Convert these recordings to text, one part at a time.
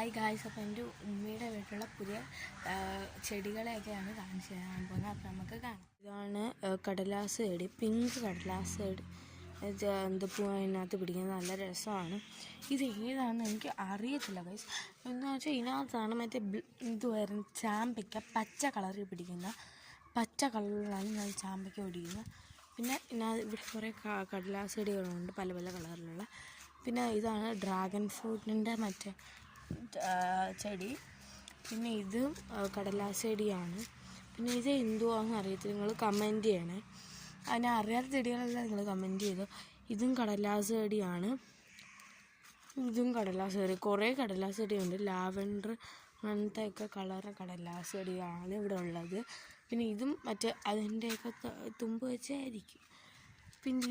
Hi guys, അപ്പോൾ എൻ്റെ ഉമ്മയുടെ വീട്ടിലുള്ള പുതിയ ചെടികളെയൊക്കെയാണ് കാണിച്ചു തരാൻ പോകുന്നത്. അപ്പോൾ നമുക്ക് കാണാം. ഇതാണ് കടലാസ് ചെടി, പിങ്ക് കടലാസ് ചെടി. എന്തപ്പൂ അതിനകത്ത് പിടിക്കുന്നത് നല്ല രസമാണ്. ഇത് ഏതാണെന്ന് എനിക്ക് അറിയത്തില്ല ഗൈസ്. എന്ന് വെച്ചാൽ ഇതിനകത്താണ് മറ്റേ ഇത് വരുന്ന ചാമ്പയ്ക്ക പച്ച കളറിൽ പിടിക്കുന്ന, പച്ച കളറിലാണ് ഞാൻ ചാമ്പയ്ക്ക പിടിക്കുന്നത്. പിന്നെ ഇവിടെ കുറേ കടലാസ് ചെടികളുണ്ട് പല പല കളറിലുള്ള. പിന്നെ ഇതാണ് ഡ്രാഗൺ ഫ്രൂട്ടിൻ്റെ മറ്റേ ചെടി. പിന്നെ ഇത് കടലാസ് ചെടിയാണ്. പിന്നെ ഇത് എന്തുവാണെന്ന് അറിയത്തില്ല, നിങ്ങൾ കമൻറ്റ് ചെയ്യണേ. അതിനെ അറിയാത്ത ചെടികളെല്ലാം നിങ്ങൾ കമൻറ്റ് ചെയ്തു. ഇതും കടലാസ് ചെടിയാണ്. ഇതും കടലാസ് ചെടി. കുറേ കടലാസ് ചെടിയുണ്ട്. ലാവൻഡർ അങ്ങനത്തെയൊക്കെ കളറ് കടലാസ് ചെടിയാണ് ഇവിടെ ഉള്ളത്. പിന്നെ ഇതും മറ്റേ അതിൻ്റെയൊക്കെ തുമ്പ് വെച്ചായിരിക്കും. പിന്നെ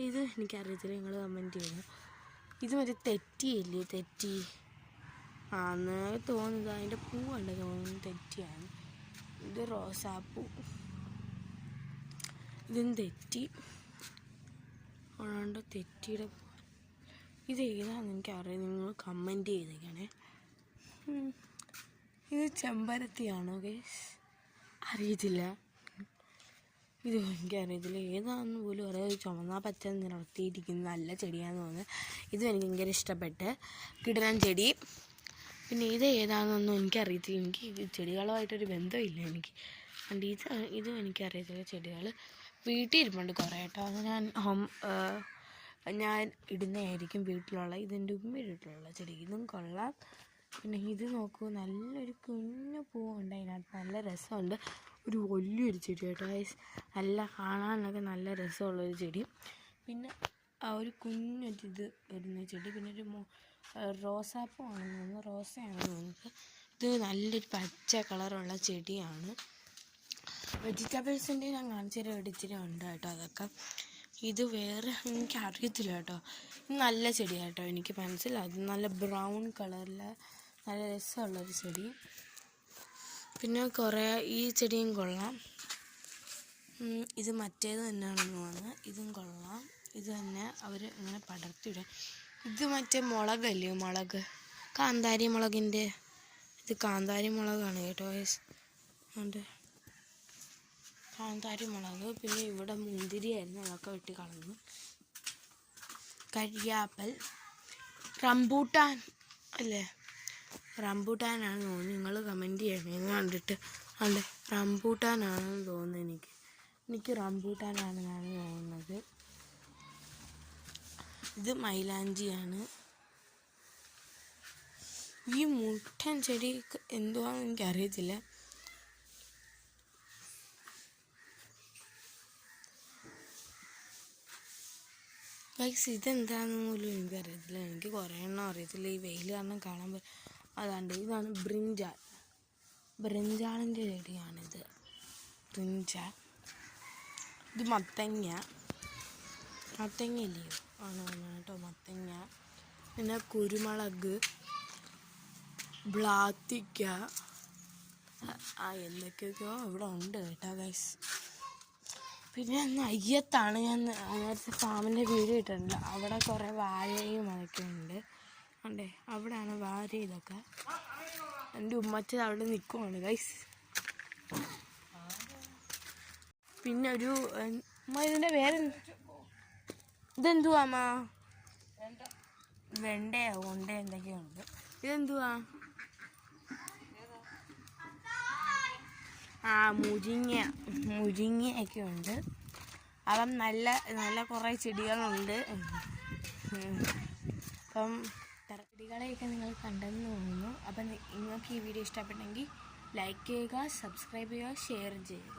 ഇത് എനിക്കറിയത്തില്ല, നിങ്ങൾ കമൻറ്റ് ചെയ്തു. ഇത് മറ്റേ തെറ്റിയില്ലേ, തെറ്റി ആന്ന് തോന്നുന്നത്. അതിൻ്റെ പൂവുണ്ട് തോന്നുന്നു, തെറ്റിയാണ്. ഇത് റോസാപ്പൂ. ഇതും തെറ്റി അതുകൊണ്ട് തെറ്റിയുടെ പൂ. ഇത് ഏതാണെന്ന് എനിക്കറിയാം, നിങ്ങൾ കമൻറ്റ് ചെയ്തേക്കണേ. ഇത് ചെമ്പരത്തിയാണോ ഗൈസ്? അറിയത്തില്ല, ഇത് എനിക്കറിയത്തില്ല ഏതാണെന്ന് പോലും അറിയാം. ചുമന്ന പച്ച നിറത്തിയിരിക്കുന്ന നല്ല ചെടിയാണെന്ന് തോന്നുന്നത്. ഇതും എനിക്ക് ഭയങ്കര ഇഷ്ടപ്പെട്ട് കിടലൻ ചെടി. പിന്നെ ഇത് ഏതാണെന്നൊന്നും എനിക്കറിയത്തില്ല. എനിക്ക് ചെടികളുമായിട്ടൊരു ബന്ധമില്ല എനിക്ക്. അതുകൊണ്ട് ഇതും എനിക്കറിയത്തില്ല. ചെടികൾ വീട്ടിൽ ഇരിപ്പുണ്ട് കുറേ കേട്ടോ. അത് ഞാൻ ഇടുന്നതായിരിക്കും വീട്ടിലുള്ള. ഇതെൻ്റെ ഉമ്മയുടെ വീട്ടിലുള്ള ചെടി. ഇതും കൊള്ളാം. പിന്നെ ഇത് നോക്കൂ, നല്ലൊരു കുഞ്ഞു പൂവുണ്ട് അതിനകത്ത്, നല്ല രസമുണ്ട്. ഒരു വലിയൊരു ചെടി കേട്ടോ ഗൈസ്, നല്ല കാണാനൊക്കെ നല്ല രസമുള്ളൊരു ചെടി. പിന്നെ ഒരു കുഞ്ഞൊരിത് വരുന്ന ചെടി. പിന്നെ ഒരു റോസാപ്പൂ ആണെന്ന് തോന്നുന്നു, റോസയാണെന്ന് തോന്നുന്നത്. ഇത് നല്ലൊരു പച്ച കളറുള്ള ചെടിയാണ്. വെജിറ്റബിൾസിൻ്റെ ഞാൻ കാണിച്ചൊരു ഇച്ചിരി ഉണ്ട് കേട്ടോ അതൊക്കെ. ഇത് വേറെ എനിക്കറിയത്തില്ല കേട്ടോ. ഇത് നല്ല ചെടിയാണ് കേട്ടോ, എനിക്ക് മനസ്സിലാകും. നല്ല ബ്രൗൺ കളറിൽ നല്ല രസമുള്ളൊരു ചെടി. പിന്നെ കുറേ ഈ ചെടിയും കൊള്ളാം. ഇത് മറ്റേത് തന്നെയാണെന്ന് തോന്നുന്നു. ഇതും കൊള്ളാം. ഇത് തന്നെ അവർ ഇങ്ങനെ പടർത്തിയിടുക. ഇത് മറ്റേ മുളകല്ലേ, മുളക്, കാന്താരി മുളകിൻ്റെ. ഇത് കാന്താരി മുളകാണ് കേട്ടോ അതുകൊണ്ട് കാന്താരി മുളക്. പിന്നെ ഇവിടെ മുന്തിരിയായിരുന്നു, അതൊക്കെ വെട്ടി കളഞ്ഞു. കരിയാപ്പൽ, റംബൂട്ടാൻ അല്ലേ, റംബൂട്ടാനാണെന്ന് തോന്നുന്നു. നിങ്ങൾ കമൻറ്റ് ചെയ്യണേ കണ്ടിട്ട്. അതെ, റംബൂട്ടാനാണെന്ന് തോന്നുന്നു. എനിക്ക് റംബൂട്ടാനാണെന്നാണ് തോന്നുന്നത്. ഇത് മൈലാഞ്ചിയാണ്. ഈ മുട്ടൻ ചെടി എന്തുവാണെന്ന് എനിക്കറിയത്തില്ല. ഗൈസ്, ഇതെന്താണെന്ന് പോലും എനിക്കറിയത്തില്ല. എനിക്ക് കുറേ എണ്ണം അറിയത്തില്ല, ഈ വെയിൽ കാരണം കാണാൻ അതാണ്ട്. ഇതാണ് ബ്രിഞ്ചാളിൻ്റെ ചെടിയാണിത്, ബ്രിഞ്ചാൾ. ഇത് മത്തങ്ങയില്ലയോ ആണ് കേട്ടോ, മത്തങ്ങ. പിന്നെ കുരുമുളക്, ബ്ലാത്തിക്ക, എന്തൊക്കെയൊക്കെയോ ഇവിടെ ഉണ്ട് കേട്ടോ ഗൈസ്. പിന്നെ നെയ്യത്താണ് ഞാൻ നേരത്തെ ഫാമിൻ്റെ വീഡിയോ ഇട്ടിട്ടുണ്ട്. അവിടെ കുറേ വാഴയും അതൊക്കെ ഉണ്ട്. അതെ, അവിടെയാണ് വാഴ. ഇതൊക്കെ എൻ്റെ ഉമ്മച്ചത് അവിടെ നിൽക്കുവാണ് ഗൈസ്. പിന്നെ ഒരു ഇതിൻ്റെ പേര് ഇതെന്തുവാ അമ്മ? വെണ്ടയോ കൊണ്ട എന്തൊക്കെയുണ്ട്. ഇതെന്തുവാ? മുരിങ്ങയൊക്കെ ഉണ്ട്. അപ്പം നല്ല നല്ല കുറേ ചെടികളുണ്ട്. അപ്പം ചെടികളെയൊക്കെ നിങ്ങൾ കണ്ടെന്ന് തോന്നുന്നു. അപ്പം നിങ്ങൾക്ക് ഈ വീഡിയോ ഇഷ്ടപ്പെട്ടെങ്കിൽ ലൈക്ക് ചെയ്യുക, സബ്സ്ക്രൈബ് ചെയ്യുക, ഷെയർ ചെയ്യുക.